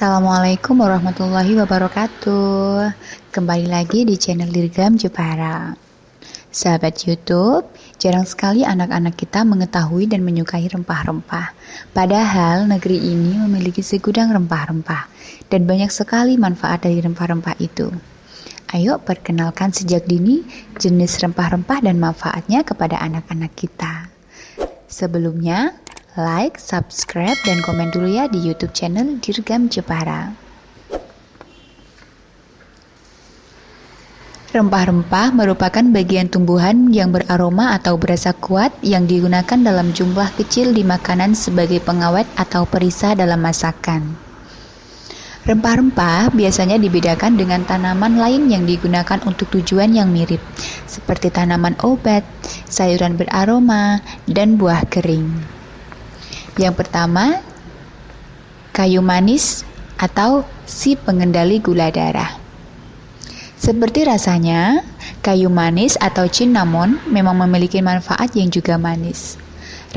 Assalamualaikum warahmatullahi wabarakatuh. Kembali lagi di channel Dirgam Jepara. Sahabat YouTube, jarang sekali anak-anak kita mengetahui dan menyukai rempah-rempah. Padahal negeri ini memiliki segudang rempah-rempah dan banyak sekali manfaat dari rempah-rempah itu. Ayo perkenalkan sejak dini jenis rempah-rempah dan manfaatnya kepada anak-anak kita. Sebelumnya, like, subscribe, dan komen dulu ya di YouTube channel Dirgam Jepara. Rempah-rempah merupakan bagian tumbuhan yang beraroma atau berasa kuat yang digunakan dalam jumlah kecil di makanan sebagai pengawet atau perisai dalam masakan. Rempah-rempah biasanya dibedakan dengan tanaman lain yang digunakan untuk tujuan yang mirip, seperti tanaman obat, sayuran beraroma, dan buah kering. Yang pertama, kayu manis atau si pengendali gula darah. Seperti rasanya, kayu manis atau cinnamon memang memiliki manfaat yang juga manis.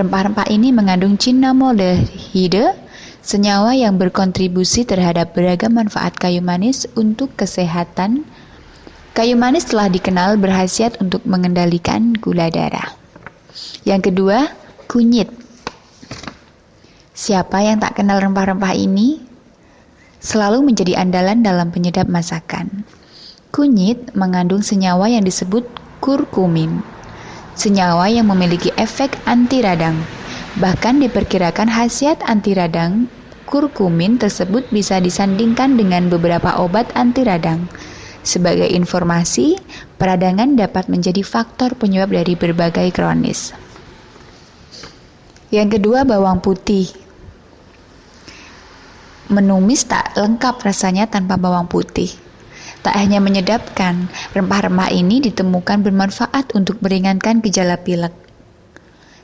Rempah-rempah ini mengandung cinnamoldehyde, senyawa yang berkontribusi terhadap beragam manfaat kayu manis untuk kesehatan. Kayu manis telah dikenal berkhasiat untuk mengendalikan gula darah. Yang kedua, kunyit. Siapa yang tak kenal rempah-rempah ini? Selalu menjadi andalan dalam penyedap masakan. Kunyit mengandung senyawa yang disebut kurkumin, senyawa yang memiliki efek anti radang. Bahkan diperkirakan khasiat anti radang kurkumin tersebut bisa disandingkan dengan beberapa obat anti radang. Sebagai informasi, peradangan dapat menjadi faktor penyebab dari berbagai kronis. Yang kedua, bawang putih. Menumis tak lengkap rasanya tanpa bawang putih. Tak hanya menyedapkan, rempah-rempah ini ditemukan bermanfaat untuk meringankan gejala pilek.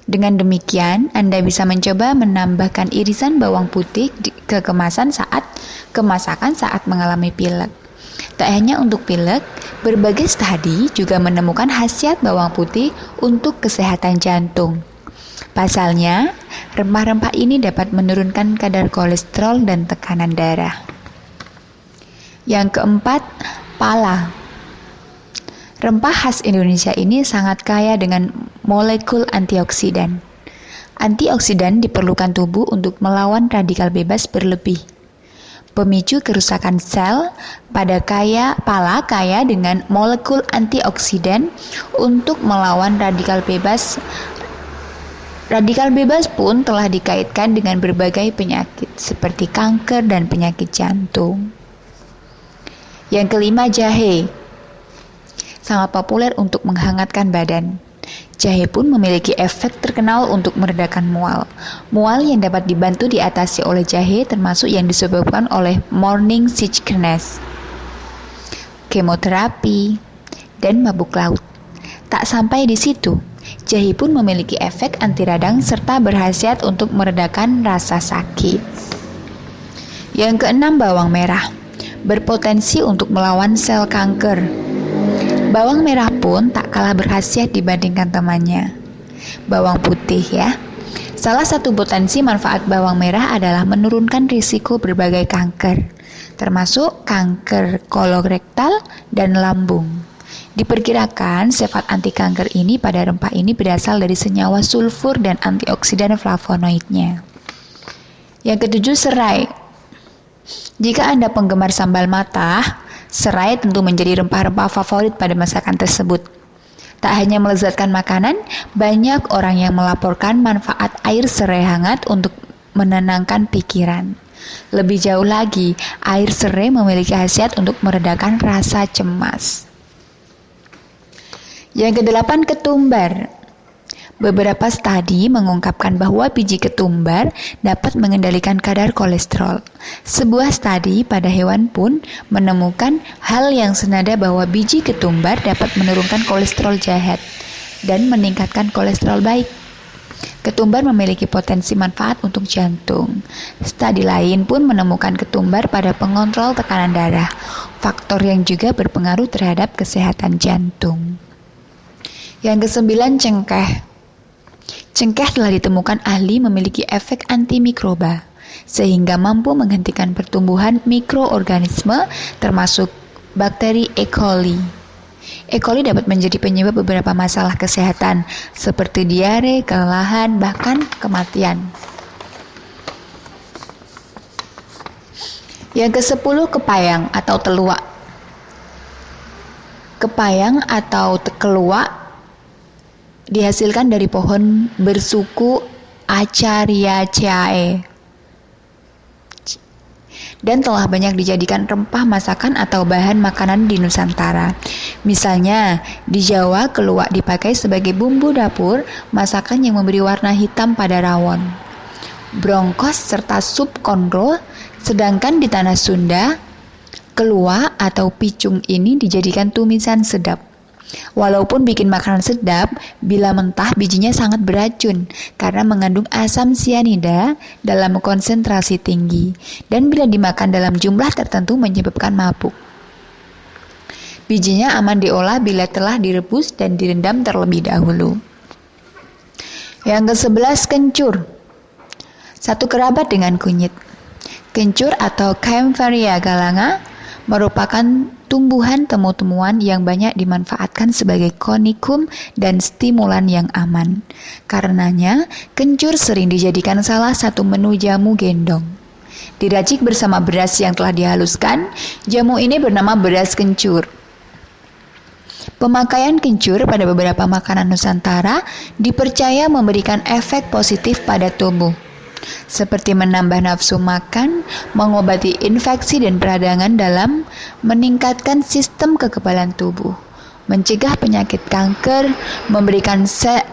Dengan demikian, Anda bisa mencoba menambahkan irisan bawang putih ke kemasakan saat mengalami pilek. Tak hanya untuk pilek, berbagai studi juga menemukan khasiat bawang putih untuk kesehatan jantung. Pasalnya, rempah-rempah ini dapat menurunkan kadar kolesterol dan tekanan darah. Yang keempat, pala. Rempah khas Indonesia ini sangat kaya dengan molekul antioksidan. Antioksidan diperlukan tubuh untuk melawan radikal bebas berlebih. Pemicu kerusakan sel pada pala kaya dengan molekul antioksidan untuk melawan radikal bebas. Radikal bebas pun telah dikaitkan dengan berbagai penyakit seperti kanker dan penyakit jantung. Yang kelima, jahe. Sangat populer untuk menghangatkan badan. Jahe pun memiliki efek terkenal untuk meredakan mual. Mual yang dapat dibantu diatasi oleh jahe termasuk yang disebabkan oleh morning sickness, kemoterapi, dan mabuk laut. Tak sampai di situ, jahe pun memiliki efek anti radang serta berkhasiat untuk meredakan rasa sakit. Yang keenam, bawang merah. Berpotensi untuk melawan sel kanker. Bawang merah pun tak kalah berkhasiat dibandingkan temannya, bawang putih ya. Salah satu potensi manfaat bawang merah adalah menurunkan risiko berbagai kanker, termasuk kanker kolorektal dan lambung. Diperkirakan sifat anti kanker ini pada rempah ini berasal dari senyawa sulfur dan antioksidan flavonoidnya. Yang ketujuh, serai. Jika Anda penggemar sambal matah, serai tentu menjadi rempah-rempah favorit pada masakan tersebut. Tak hanya melezatkan makanan, banyak orang yang melaporkan manfaat air serai hangat untuk menenangkan pikiran. Lebih jauh lagi, air serai memiliki khasiat untuk meredakan rasa cemas. Yang kedelapan, ketumbar. Beberapa studi mengungkapkan bahwa biji ketumbar dapat mengendalikan kadar kolesterol. Sebuah studi pada hewan pun menemukan hal yang senada bahwa biji ketumbar dapat menurunkan kolesterol jahat dan meningkatkan kolesterol baik. Ketumbar memiliki potensi manfaat untuk jantung. Studi lain pun menemukan ketumbar pada pengontrol tekanan darah, faktor yang juga berpengaruh terhadap kesehatan jantung. Yang kesembilan, cengkeh. Cengkeh telah ditemukan ahli memiliki efek antimikroba. sehingga mampu menghentikan pertumbuhan mikroorganisme termasuk bakteri E. coli. E. coli dapat menjadi penyebab beberapa masalah kesehatan seperti diare, kelelahan, bahkan kematian. Yang ke-10, kepayang atau teluak. Kepayang atau keluak dihasilkan dari pohon bersuku Acariaceae dan telah banyak dijadikan rempah masakan atau bahan makanan di Nusantara. Misalnya, di Jawa keluak dipakai sebagai bumbu dapur masakan yang memberi warna hitam pada rawon, brongkos serta sup konro, sedangkan di tanah Sunda, keluak atau picung ini dijadikan tumisan sedap. Walaupun bikin makanan sedap, bila mentah bijinya sangat beracun karena mengandung asam sianida dalam konsentrasi tinggi dan bila dimakan dalam jumlah tertentu menyebabkan mabuk. Bijinya aman diolah bila telah direbus dan direndam terlebih dahulu. Yang ke-11, kencur. Satu kerabat dengan kunyit. Kencur atau Kaempferia galanga merupakan tumbuhan temu-temuan yang banyak dimanfaatkan sebagai konikum dan stimulan yang aman. Karenanya, kencur sering dijadikan salah satu menu jamu gendong. Diracik bersama beras yang telah dihaluskan, jamu ini bernama beras kencur. Pemakaian kencur pada beberapa makanan Nusantara dipercaya memberikan efek positif pada tubuh, seperti menambah nafsu makan, mengobati infeksi dan peradangan dalam, meningkatkan sistem kekebalan tubuh, mencegah penyakit kanker, memberikan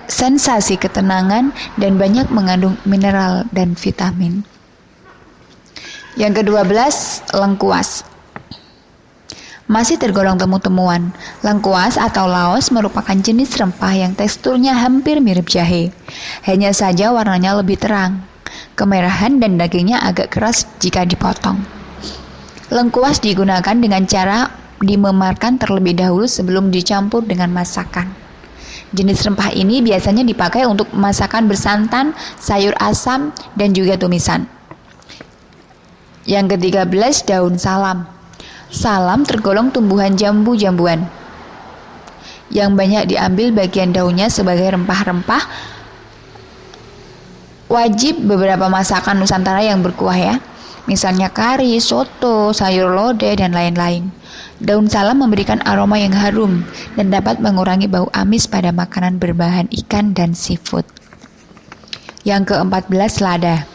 sensasi ketenangan, dan banyak mengandung mineral dan vitamin. Yang ke-12, lengkuas. Masih tergolong temu-temuan. Lengkuas atau laos merupakan jenis rempah yang teksturnya hampir mirip jahe. Hanya saja warnanya lebih terang, kemerahan dan dagingnya agak keras jika dipotong. Lengkuas digunakan dengan cara dimemarkan terlebih dahulu sebelum dicampur dengan masakan. Jenis rempah ini biasanya dipakai untuk masakan bersantan, sayur asam, dan juga tumisan. Yang ke-13, daun salam. Salam tergolong tumbuhan jambu-jambuan yang banyak diambil bagian daunnya sebagai rempah-rempah wajib beberapa masakan Nusantara yang berkuah ya, misalnya kari, soto, sayur lodeh, dan lain-lain. Daun salam memberikan aroma yang harum dan dapat mengurangi bau amis pada makanan berbahan ikan dan seafood. Yang ke-14, lada.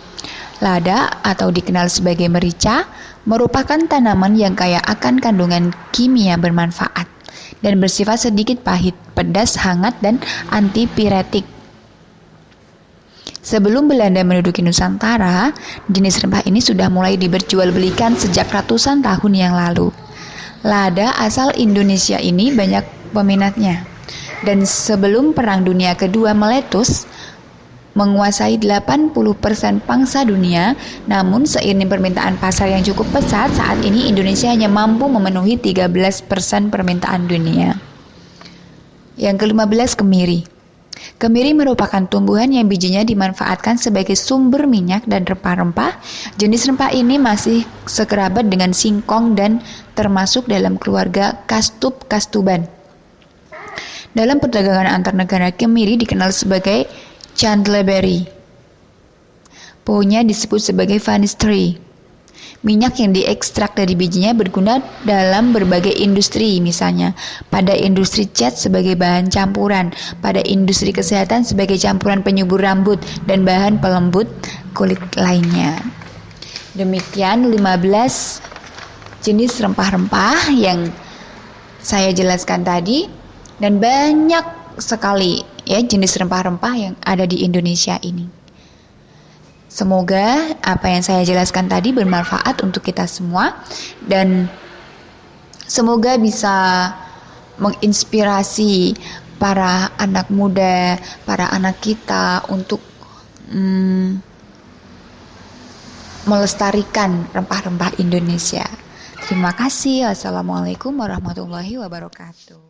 Lada atau dikenal sebagai merica merupakan tanaman yang kaya akan kandungan kimia bermanfaat dan bersifat sedikit pahit, pedas, hangat, dan antipiretik. Sebelum Belanda menduduki Nusantara, jenis rempah ini sudah mulai diperjualbelikan sejak ratusan tahun yang lalu. Lada asal Indonesia ini banyak peminatnya, dan sebelum Perang Dunia Kedua meletus, menguasai 80% pangsa dunia, namun seiring permintaan pasar yang cukup pesat, saat ini Indonesia hanya mampu memenuhi 13% permintaan dunia. Yang ke-15, kemiri. Kemiri merupakan tumbuhan yang bijinya dimanfaatkan sebagai sumber minyak dan rempah-rempah. Jenis rempah ini masih sekerabat dengan singkong dan termasuk dalam keluarga kastuban. Dalam perdagangan antar negara, kemiri dikenal sebagai chandleberry. Pohonnya disebut sebagai Vanish tree. Minyak yang diekstrak dari bijinya berguna dalam berbagai industri, misalnya pada industri cat sebagai bahan campuran, pada industri kesehatan sebagai campuran penyubur rambut, dan bahan pelembut kulit lainnya. Demikian 15 jenis rempah-rempah yang saya jelaskan tadi, dan banyak sekali ya jenis rempah-rempah yang ada di Indonesia ini. Semoga apa yang saya jelaskan tadi bermanfaat untuk kita semua, dan semoga bisa menginspirasi para anak muda, para anak kita untuk melestarikan rempah-rempah Indonesia. Terima kasih. Wassalamualaikum warahmatullahi wabarakatuh.